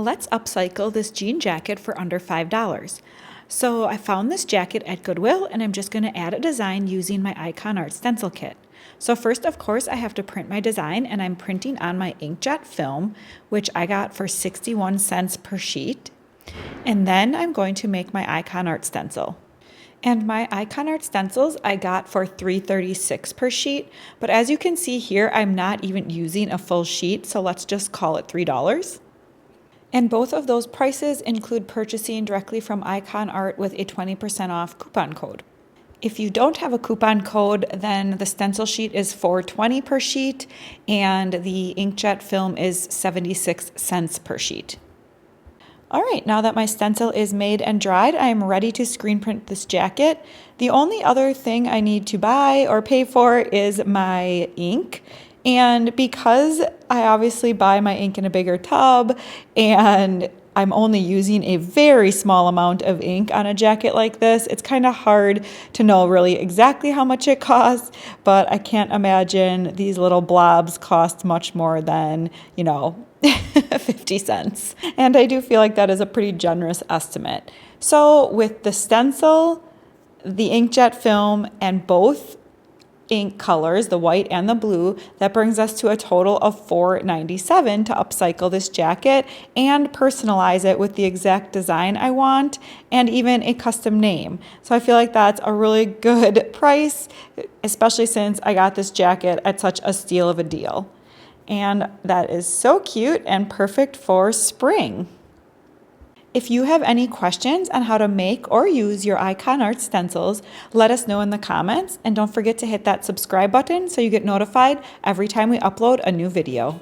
Let's upcycle this jean jacket for under $5. So I found this jacket at Goodwill and I'm just going to add a design using my Ikonart Stencil Kit. So first, of course, I have to print my design and I'm printing on my inkjet film, which I got for 61 cents per sheet. And then I'm going to make my Ikonart stencil. And my Ikonart stencils I got for $3.36 per sheet, but as you can see here, I'm not even using a full sheet, so let's just call it $3. And both of those prices include purchasing directly from Ikonart with a 20% off coupon code. If you don't have a coupon code, then the stencil sheet is $4.20 per sheet and the inkjet film is 76 cents per sheet. All right, now that my stencil is made and dried, I am ready to screen print this jacket. The only other thing I need to buy or pay for is my ink. And because I obviously buy my ink in a bigger tub and I'm only using a very small amount of ink on a jacket like this, it's kind of hard to know really exactly how much it costs, but I can't imagine these little blobs cost much more than, 50 cents. And I do feel like that is a pretty generous estimate. So with the stencil, the inkjet film, and both ink colors, the white and the blue, that brings us to a total of $4.97 to upcycle this jacket and personalize it with the exact design I want and even a custom name. So I feel like that's a really good price, especially since I got this jacket at such a steal of a deal. And that is so cute and perfect for spring. If you have any questions on how to make or use your Ikonart stencils, let us know in the comments, and don't forget to hit that subscribe button so you get notified every time we upload a new video.